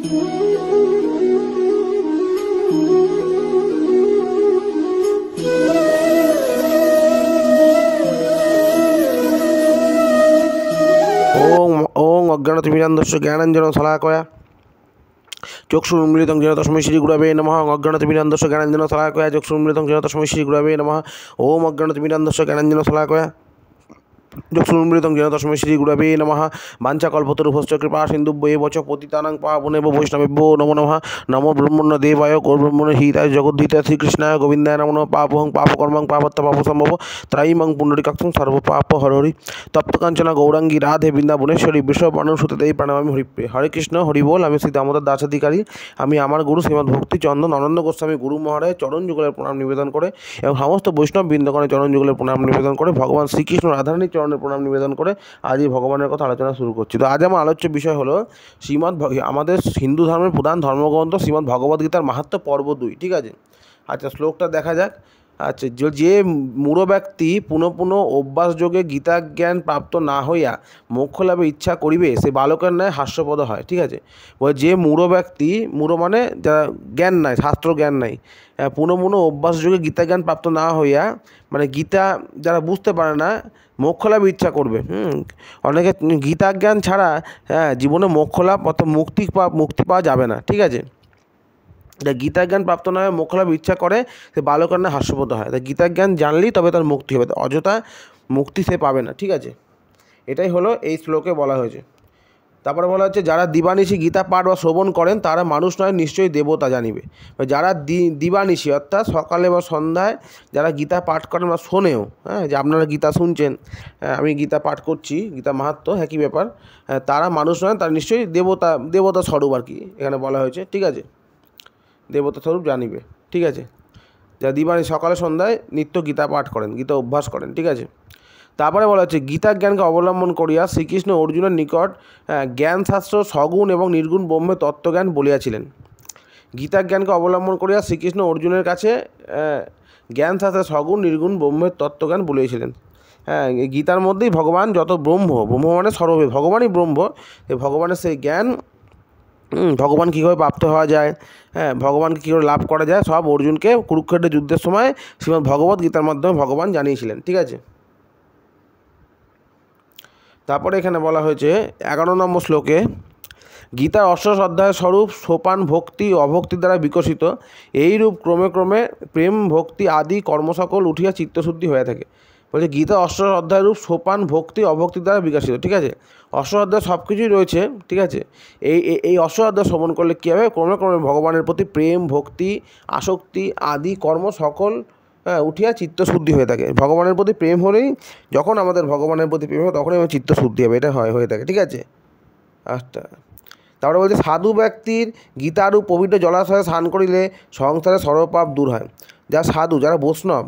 ওং অজ্ঞানতিমিরান্ধস্য জ্ঞানাঞ্জনং শলাকয়া চক্ষুর্মিলিतं येन तस्मै श्रीगुरवे नमः। अज्ञानतिमिरान्धस्य ज्ञानाञ्जनं शलाकया चक्षुर्मिलितं येन तस्मै श्रीगुरवे नमः। ओम अज्ञानतिमिरान्धस्य ज्ञानाञ्जनं शलाकया चक्षुर्मिलितं येन तस्मै श्रीगुरवे नमः। वाञ्छाकल्पतरुभ्यश्च कृपा सिन्धुभ्यो एव च पतितानां पावनेभ्यो वैष्णवेभ्यो नमो नमः। नमो ब्रह्मण्य देवाय गौर्ब्रह्मण्य हिताय जगद्धिताय श्रीकृष्णाय गोविन्दाय नमो नमः। पापहं पापकर्मं पापत्थ पापसम्भव त्रायिमं पुण्डरीकाक्षं सर्वपाप हरहरि तप्तकाञ्चना गौरांगी राधे बृन्दाबनेश्वरी विश्वबानुसुते देवी प्रणमामि हरिप्रिय। हरे कृष्ण हरि बोल। আমি শ্রী দামোদর দাস অধিকারী। আমি আমার গুরু শ্রীমৎ ভক্তি চন্দন আনন্দ গোস্বামী গুরু মহারাজ চরণ যুগলের প্রণাম নিবেদন করে এবং সমস্ত বৈষ্ণব বৃন্দগণের চরণ যুগলের প্রণাম নিবেদন করে ভগবান শ্রীকৃষ্ণ রাধারানীর চরণের প্রণাম নিবেদন করে আজ এই ভগবানের কথা আলোচনা শুরু করছি। তো আজ আমার আলোচ্য বিষয় হলো আমাদের হিন্দু ধর্মের প্রধান ধর্মগ্রন্থ শ্রীমদ্ ভগবদ্গীতার মাহাত্ম্য পর্ব 2। ঠিক আছে, আচ্ছা শ্লোকটা দেখা যাক। আচ্ছা, যে মূঢ় ব্যক্তি পুনঃ পুনঃ অভ্যাসযোগে গীতা জ্ঞান প্রাপ্ত না হইয়া মোক্ষ লাভে ইচ্ছা করিবে সে বালকের ন্যায় হাস্যপদ হয়। ঠিক আছে, যে মূঢ় ব্যক্তি, মূঢ় মানে যারা জ্ঞান নাই, শাস্ত্র জ্ঞান নাই, পুনঃ পুনঃ অভ্যাসযোগে গীতা জ্ঞান প্রাপ্ত না হইয়া মানে গীতা যারা বুঝতে পারে না মোক্ষ লাভে ইচ্ছা করবে। অনেকে গীতা জ্ঞান ছাড়া জীবনে মোক্ষ লাভ অর্থাৎ মুক্তি পাওয়া যাবে না। ঠিক আছে, গীতা জ্ঞান প্রাপ্ত না হয়ে মোক্ষ লাভ ইচ্ছা করে সে বালকের ন্যায় হাস্যপদ হয়। তাই গীতা জ্ঞান জানলেই তবে তার মুক্তি হবে, অযথা মুক্তি সে পাবে না। ঠিক আছে, এটাই হলো এই শ্লোকে বলা হয়েছে। তারপরে বলা হচ্ছে যারা দিবানিশি গীতা পাঠ বা শ্রবণ করেন তারা মানুষ নয় নিশ্চয়ই দেবতা জানিবে। যারা দিবানিশি অর্থাৎ সকালে বা সন্ধ্যায় যারা গীতা পাঠ করেন বা শোনেও, যে আপনারা গীতা শুনছেন, আমি গীতা পাঠ করছি, গীতা মাহাত্ম্য একই ব্যাপার, তারা মানুষ নয়, তারা নিশ্চয়ই দেবতা স্বরূপ আর কি এখানে বলা হয়েছে। ঠিক আছে, দেবতা স্বরূপ জানিবে। ঠিক আছে, যা দিবানি সকালে সন্ধ্যায় নিত্য গীতা পাঠ করেন, গীতা অভ্যাস করেন। ঠিক আছে, তারপরে বলা হচ্ছে গীতা জ্ঞানকে অবলম্বন করিয়া শ্রীকৃষ্ণ অর্জুনের নিকট জ্ঞানশাস্ত্র সগুণ এবং নির্গুণ ব্রহ্মের তত্ত্বজ্ঞান বলিয়াছিলেন। গীতা জ্ঞানকে অবলম্বন করিয়া শ্রীকৃষ্ণ অর্জুনের কাছে জ্ঞানশাস্ত্রের সগুণ নির্গুণ ব্রহ্মের তত্ত্বজ্ঞান বলিয়েছিলেন। গীতার মধ্যেই ভগবান যত ব্রহ্ম মানে সর্বভেদ, ভগবানই ব্রহ্ম, এই ভগবানের সেই জ্ঞান, ভগবান কীভাবে প্রাপ্ত হওয়া যায়, ভগবানকে কী করে লাভ করা যায়, সব অর্জুনকে কুরুক্ষেত্রের যুদ্ধের সময় শ্রীমদ্ ভগবদ্ গীতার মাধ্যমে ভগবান জানিয়েছিলেন। ঠিক আছে, তারপরে এখানে বলা হয়েছে 11 নম্বর শ্লোকে গীতার অষ্টাদশ অধ্যায় স্বরূপ সোপান ভক্তি অভক্তি দ্বারা বিকশিত, এইরূপ ক্রমে ক্রমে প্রেম ভক্তি আদি কর্মসকল উঠিয়া চিত্তশুদ্ধি হয়ে থাকে। বলছে গীতা অষ্টাদশ অধ্যায় রূপ সোপান ভক্তি অভক্তি দ্বারা বিকশিত। ঠিক আছে, অষ্টাদশ অধ্যায় সব কিছুই রয়েছে। ঠিক আছে, এই অষ্টাদশ অধ্যায় শ্রবণ করলে কী হবে, ক্রমে ক্রমে ভগবানের প্রতি প্রেম ভক্তি আসক্তি আদি কর্ম সকল উঠিয়া চিত্তশুদ্ধি হয়ে থাকে। ভগবানের প্রতি প্রেম হলেই, যখন আমাদের ভগবানের প্রতি প্রেম হবে তখনই আমার চিত্তশুদ্ধি হবে, এটা হয়ে থাকে। ঠিক আছে, আচ্ছা তারপরে বলছে সাধু ব্যক্তির গীতারূপ পবিত্র জলাশয়ে স্নান করিলে সংসারের সর্বপাপ দূর হয়। যারা সাধু, যারা বৈষ্ণব,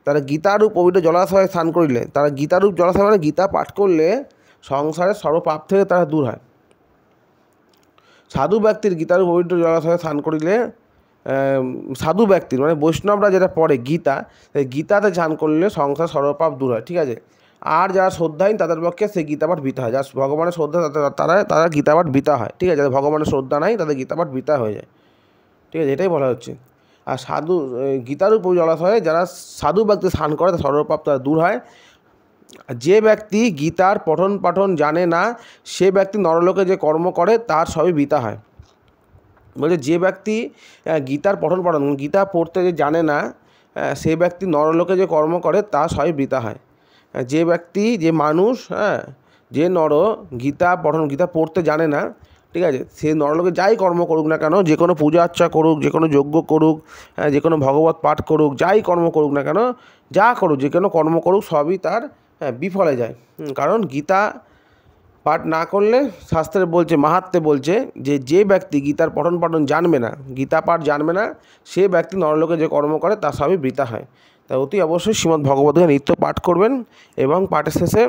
তারা গীতারূপ পবিত্র জলাশয়ে স্নান করিলে, তারা গীতারূপ জলাশয় মানে গীতা পাঠ করলে সংসারের সর্বপাপ থেকে তারা দূর হয়। সাধু ব্যক্তির গীতারূপ পবিত্র জলাশয়ে স্নান করিলে, সাধু ব্যক্তির মানে বৈষ্ণবরা যেটা পড়ে গীতা, সেই গীতাতে স্নান করলে সংসার সর্বপাপ দূর হয়। ঠিক আছে, আর যারা শ্রদ্ধাহীন তাদের পক্ষে সেই গীতাপাঠ বৃথা হয়। যারা ভগবানের শ্রদ্ধা তারা গীতাপাঠ বৃথা হয়। ঠিক আছে, যাদের ভগবানের শ্রদ্ধা নাই তাদের গীতাপাঠ বৃথা হয়ে যায়। ঠিক আছে, এটাই বলা হচ্ছে। আর গীতারূপ জলাশয়ে যারা সাধু ব্যক্তি স্নান করে তার সর্বপাপ তারা দূর হয়। যে ব্যক্তি গীতার পঠন পাঠন জানে না সে ব্যক্তি নরলোকে যে কর্ম করে তার সবই বৃথা হয়। বলছে যে ব্যক্তি গীতার পঠন পাঠন গীতা পড়তে যে জানে না সে ব্যক্তি নরলোকে যে কর্ম করে তার সবই বৃথা হয়। যে ব্যক্তি, যে মানুষ, যে নর গীতা পড়তে জানে না, ঠিক আছে, সে নরলোকে যাই কর্ম করুক না কেন, যে কোনো পূজা আর্চা করুক, যে কোনো যজ্ঞ করুক, যে কোনো ভগবত পাঠ করুক, যাই কর্ম করুক না কেন, যা করুক, যে কোনো কর্ম করুক সবই তার বিফলে যায়। কারণ গীতা পাঠ না করলে শাস্ত্রে বলছে, মাহাত্ম্যে বলছে যে ব্যক্তি গীতার পঠন পাঠন জানবে না, গীতা পাঠ জানবে না, সে ব্যক্তি নরলোকে যে কর্ম করে তার সবই বৃথা হয়। তাই অতি অবশ্যই শ্রীমদ্ ভগবদ্গীতা নিত্য পাঠ করবেন এবং পাঠের শেষে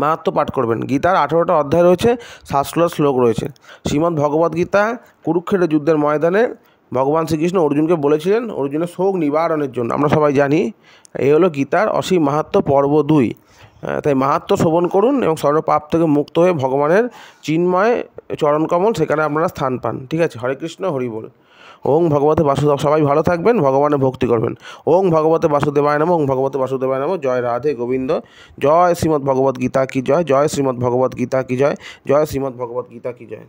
মাহাত্ম্য পাঠ করবেন। গীতার 18টা অধ্যায় রয়েছে, 700 শ্লোক রয়েছে। শ্রীমদ্ ভগবদ্গীতা কুরুক্ষেত্রের যুদ্ধের ময়দানে ভগবান শ্রীকৃষ্ণ অর্জুনকে বলেছিলেন অর্জুনের শোক নিবারণের জন্য। আমরা সবাই জানি এই হলো গীতার অসীম মাহাত্ম্য পর্ব 2। তাই মাহাত্ম্য শ্রবণ করুন এবং সর্বপাপ থেকে মুক্ত হয়ে ভগবানের চিন্ময় চরণকমল সেখানে আপনারা স্থান পান। ঠিক আছে, হরে কৃষ্ণ, হরি বল। ওং ভগবতে বাসুদেব। সবাই ভালো থাকবেন, ভগবানের ভক্তি করবেন। ওং ভগবতে বাসুদেবায় নমঃ, ওং ভগবতে বাসুদেবায় নমঃ। জয় রাধে গোবিন্দ। জয় শ্রীমদ্ ভগবদ্ গীতা কি জয়, জয় শ্রীমদ্ ভগবদ্ গীতা কি জয়, জয় শ্রীমদ্ ভগবদ্ গীতা কি জয়।